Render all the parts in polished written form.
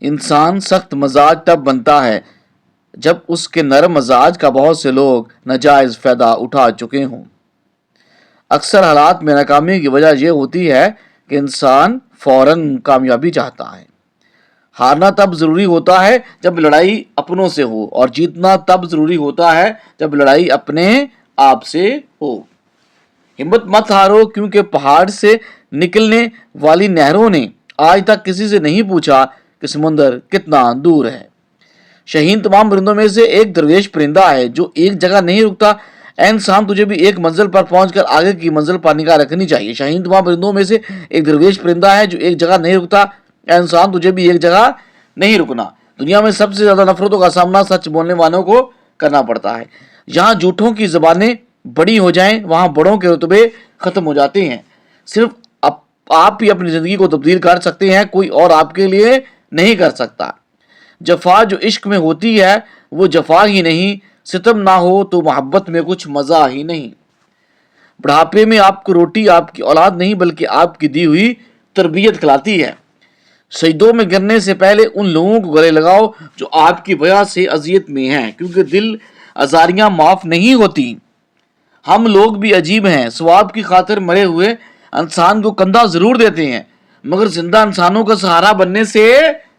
انسان سخت مزاج تب بنتا ہے جب اس کے نرم مزاج کا بہت سے لوگ ناجائز فائدہ اٹھا چکے ہوں۔ اکثر حالات میں ناکامی کی وجہ یہ ہوتی ہے کہ انسان فوراً کامیابی چاہتا ہے۔ ہارنا تب ضروری ہوتا ہے جب لڑائی اپنوں سے ہو، اور جیتنا تب ضروری ہوتا ہے جب لڑائی اپنے آپ سے ہو۔ ہمت مت ہارو، کیونکہ پہاڑ سے نکلنے والی نہروں نے آج تک کسی سے نہیں پوچھا کہ سمندر کتنا دور ہے۔ شاہین تمام پرندوں میں سے ایک درویش پرندہ ہے جو ایک جگہ نہیں رکتا۔ اے انسان، تجھے بھی ایک منزل پر پہنچ کر آگے کی منزل پر نگاہ رکھنی چاہیے۔ شاہین تمام پرندوں میں سے ایک درویش پرندہ ہے جو ایک جگہ نہیں رکتا۔ اے انسان، تجھے بھی ایک جگہ نہیں رکنا۔ دنیا میں سب سے زیادہ نفرتوں کا سامنا سچ بولنے والوں کو کرنا پڑتا ہے۔ جہاں جھوٹوں کی زبانیں بڑی ہو جائیں وہاں بڑوں کے رتبے ختم ہو جاتے ہیں۔ صرف آپ ہی اپنی زندگی کو تبدیل کر سکتے ہیں، کوئی اور آپ کے لیے نہیں کر سکتا۔ جفا جو عشق میں ہوتی ہے وہ جفا ہی نہیں، ستم نہ ہو تو محبت میں کچھ مزہ ہی نہیں۔ بڑھاپے میں آپ کو روٹی آپ کی اولاد نہیں بلکہ آپ کی دی ہوئی تربیت کھلاتی ہے۔ سجدوں میں گرنے سے پہلے ان لوگوں کو گلے لگاؤ جو آپ کی وجہ سے اذیت میں ہیں، کیونکہ دل آزاریاں معاف نہیں ہوتی۔ ہم لوگ بھی عجیب ہیں، ثواب کی خاطر مرے ہوئے انسان کو کندھا ضرور دیتے ہیں مگر زندہ انسانوں کا سہارا بننے سے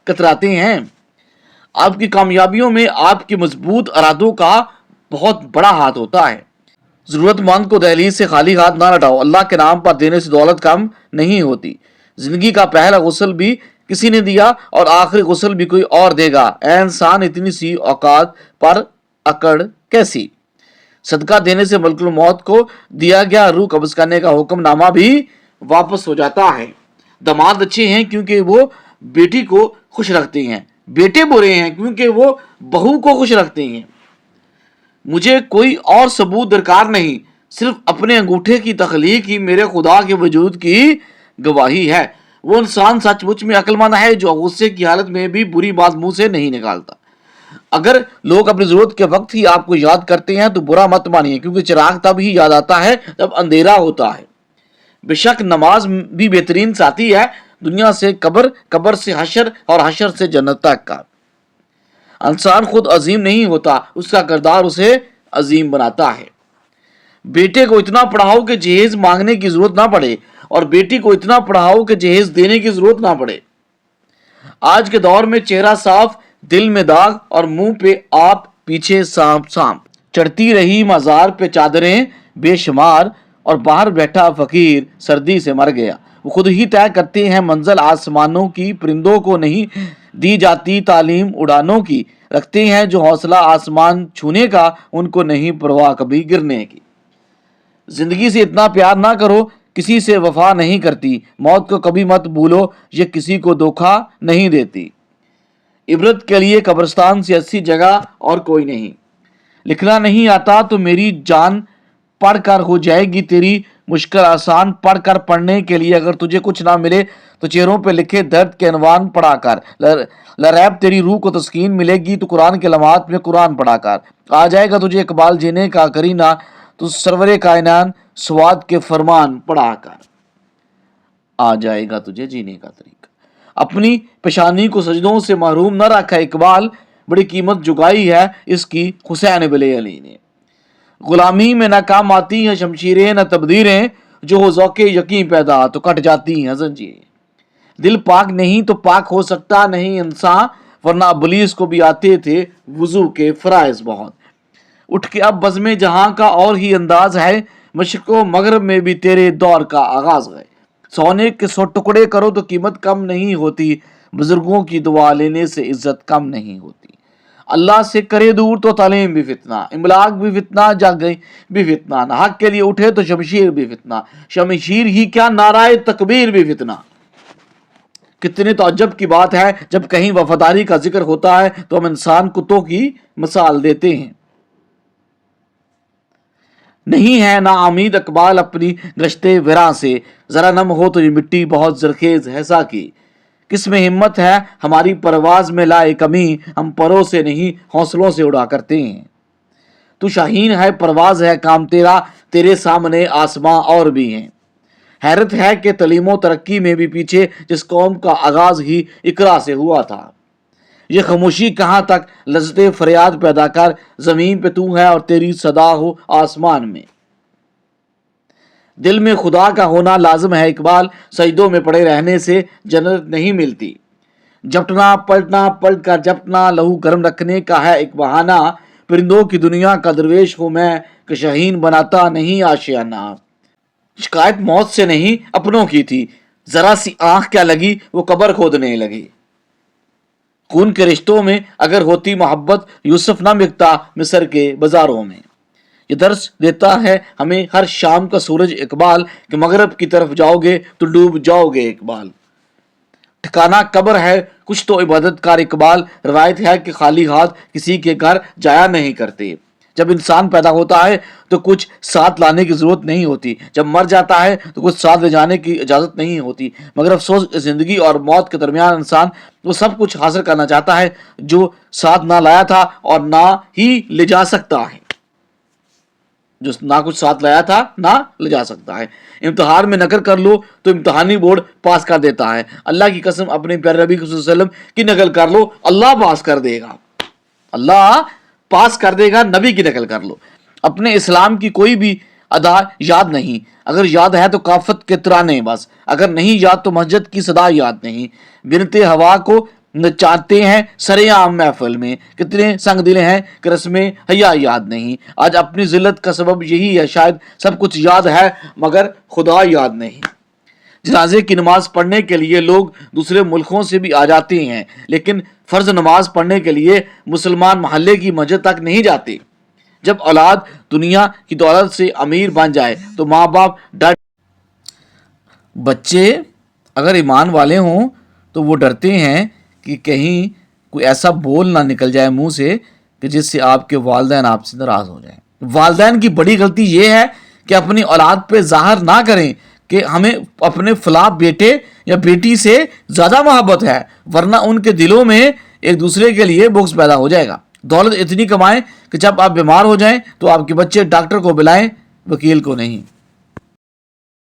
کتراتے ہیں۔ آپ کی کامیابیوں میں آپ کے مضبوط ارادوں کا بہت بڑا ہاتھ ہوتا ہے۔ ضرورت مند کو دہلیز سے خالی ہاتھ نہ لٹاؤ، اللہ کے نام پر دینے سے دولت کم نہیں ہوتی۔ زندگی کا پہلا غسل بھی کسی نے دیا اور آخری غسل بھی کوئی اور دے گا۔ اے انسان، اتنی سی اوقات پر اکڑ کیسی؟ صدقہ دینے سے ملک الموت کو دیا گیا روح قبض کرنے کا حکم نامہ بھی واپس ہو جاتا ہے۔ داماد اچھے ہیں کیونکہ وہ بیٹی کو خوش رکھتے ہیں، بیٹے برے ہیں کیونکہ وہ بہو کو خوش رکھتے ہیں۔ مجھے کوئی اور ثبوت درکار نہیں، صرف اپنے انگوٹھے کی تخلیق ہی میرے خدا کے وجود کی گواہی ہے۔ وہ انسان سچ مچ میں عقل مند ہے جو غصے کی حالت میں بھی بری بات منہ سے نہیں نکالتا۔ اگر لوگ اپنی ضرورت کے وقت ہی آپ کو یاد کرتے ہیں تو برا مت مانیے، کیونکہ چراغ تب ہی یاد آتا ہے جب اندھیرا ہوتا ہے۔ بے شک نماز بھی بہترین ساتھی ہے، دنیا سے قبر، قبر سے حشر اور حشر سے جنت تک کا۔ انسان خود عظیم نہیں ہوتا، اس کا کردار اسے عظیم بناتا ہے۔ بیٹے کو اتنا پڑھاؤ کہ جہیز مانگنے کی ضرورت نہ پڑے، اور بیٹی کو اتنا پڑھاؤ کہ جہیز دینے کی ضرورت نہ پڑے۔ آج کے دور میں چہرہ صاف، دل میں داغ، اور منہ پہ آپ پیچھے سانپ چڑھتی رہی مزار پہ چادریں بے شمار، اور باہر بیٹھا فقیر سردی سے مر گیا۔ وہ خود ہی طے کرتے ہیں منزل آسمانوں کی، پرندوں کو نہیں دی جاتی تعلیم اڑانوں کی، رکھتے ہیں جو حوصلہ آسمان چھونے کا، ان کو نہیں پرواہ کبھی گرنے کی۔ زندگی سے اتنا پیار نہ کرو، کسی سے وفا نہیں کرتی، موت کو کبھی مت بھولو، یہ کسی کو دھوکہ نہیں دیتی۔ عبرت کے لیے قبرستان سے اچھی جگہ اور کوئی نہیں۔ لکھنا نہیں آتا تو میری جان پڑھ کر ہو جائے گی تیری مشکل آسان، پڑھ کر پڑھنے کے لیے اگر تجھے کچھ نہ ملے تو چہروں پہ لکھے درد کے عنوان پڑھا کر، لریب تیری روح کو تسکین ملے گی تو قرآن کے لمحات میں قرآن پڑھا کر، آ جائے گا تجھے اقبال جینے کا کرینہ تو سرور کائنات سواد کے فرمان پڑھا کر، آ جائے گا تجھے جینے کا طریقہ۔ اپنی پیشانی کو سجدوں سے محروم نہ رکھا اقبال، بڑی قیمت چکائی ہے اس کی حسین بلے علی نے۔ غلامی میں نہ کام آتی ہیں شمشیریں نہ تبدیریں، جو ہو ذوق یقین پیدا تو کٹ جاتی ہیں زنجیریں۔ دل پاک نہیں تو پاک ہو سکتا نہیں انسان، ورنہ ابلیس کو بھی آتے تھے وضو کے فرائض بہت۔ اٹھ کے اب بزم جہاں کا اور ہی انداز ہے، مشرق و مغرب میں بھی تیرے دور کا آغاز ہے۔ سونے کے 100 ٹکڑے کرو تو قیمت کم نہیں ہوتی، بزرگوں کی دعا لینے سے عزت کم نہیں ہوتی۔ اللہ سے کرے دور تو تعلیم بھی فتنہ، املاک بھی فتنہ، جاگئی بھی فتنہ، نہ حق کے لیے اٹھے تو شمشیر بھی فتنہ، شمشیر ہی کیا نعرہ تکبیر بھی فتنہ۔ کتنے تعجب کی بات ہے جب کہیں وفاداری کا ذکر ہوتا ہے تو ہم انسان کتوں کی مثال دیتے ہیں۔ نہیں ہے نا امید اقبال اپنی گشتے وراں سے، ذرا نم ہو تو یہ مٹی بہت زرخیز ہے ساقی۔ کس میں ہمت ہے ہماری پرواز میں لائے کمی، ہم پروں سے نہیں حوصلوں سے اڑا کرتے ہیں۔ تو شاہین ہے پرواز ہے کام تیرا، تیرے سامنے آسماں اور بھی ہیں۔ حیرت ہے کہ تعلیم و ترقی میں بھی پیچھے جس قوم کا آغاز ہی اقرا سے ہوا تھا۔ یہ خاموشی کہاں تک لذت فریاد پیدا کر، زمین پہ تو ہے اور تیری صدا ہو آسمان میں۔ دل میں خدا کا ہونا لازم ہے اقبال، سجدوں میں پڑے رہنے سے جنت نہیں ملتی۔ جپٹنا پلٹنا پلٹ کر جپٹنا، لہو گرم رکھنے کا ہے ایک بہانہ، پرندوں کی دنیا کا درویش ہوں میں کہ شہین بناتا نہیں آشیانہ۔ شکایت موت سے نہیں اپنوں کی تھی، ذرا سی آنکھ کیا لگی وہ قبر کھودنے لگی۔ خون کے رشتوں میں اگر ہوتی محبت، یوسف نہ بکتا مصر کے بازاروں میں۔ یہ درس دیتا ہے ہمیں ہر شام کا سورج اقبال کہ مغرب کی طرف جاؤ گے تو ڈوب جاؤ گے اقبال۔ ٹھکانہ قبر ہے کچھ تو عبادت کار اقبال، روایت ہے کہ خالی ہاتھ کسی کے گھر جایا نہیں کرتے۔ جب انسان پیدا ہوتا ہے تو کچھ ساتھ لانے کی ضرورت نہیں ہوتی، جب مر جاتا ہے تو کچھ ساتھ لے جانے کی اجازت نہیں ہوتی، مگر افسوس زندگی اور موت کے درمیان انسان وہ سب کچھ حاصل کرنا چاہتا ہے جو ساتھ نہ لایا تھا اور نہ ہی لے جا سکتا ہے، جو نہ کچھ ساتھ لایا تھا نہ لے جا سکتا ہے۔ امتحان میں نقل کر لو تو امتحانی بورڈ پاس کر دیتا ہے، اللہ کی قسم اپنے پیارے نبی صلی اللہ علیہ وسلم کی نقل کر لو، اللہ پاس کر دے گا، اللہ پاس کر دے گا، نبی کی نقل کر لو۔ اپنے اسلام کی کوئی بھی ادا یاد نہیں، اگر یاد ہے تو کافت کے ترانے بس، اگر نہیں یاد تو مسجد کی صدا یاد نہیں۔ بنتے ہوا کو نچاتے ہیں سرے عام محفل میں، کتنے سنگ دل ہیں کہ رسمیں حیا یاد نہیں۔ آج اپنی ذلت کا سبب یہی ہے، شاید سب کچھ یاد ہے مگر خدا یاد نہیں۔ جنازے کی نماز پڑھنے کے لیے لوگ دوسرے ملکوں سے بھی آ جاتے ہیں، لیکن فرض نماز پڑھنے کے لیے مسلمان محلے کی مسجد تک نہیں جاتے۔ جب اولاد دنیا کی دولت سے امیر بن جائے تو ماں باپ ڈر، بچے اگر ایمان والے ہوں تو وہ ڈرتے ہیں کہ کہیں کوئی ایسا بول نہ نکل جائے منہ سے کہ جس سے آپ کے والدین آپ سے ناراض ہو جائیں۔ والدین کی بڑی غلطی یہ ہے کہ اپنی اولاد پہ ظاہر نہ کریں کہ ہمیں اپنے فلاں بیٹے یا بیٹی سے زیادہ محبت ہے، ورنہ ان کے دلوں میں ایک دوسرے کے لیے بغض پیدا ہو جائے گا۔ دولت اتنی کمائیں کہ جب آپ بیمار ہو جائیں تو آپ کے بچے ڈاکٹر کو بلائیں، وکیل کو نہیں۔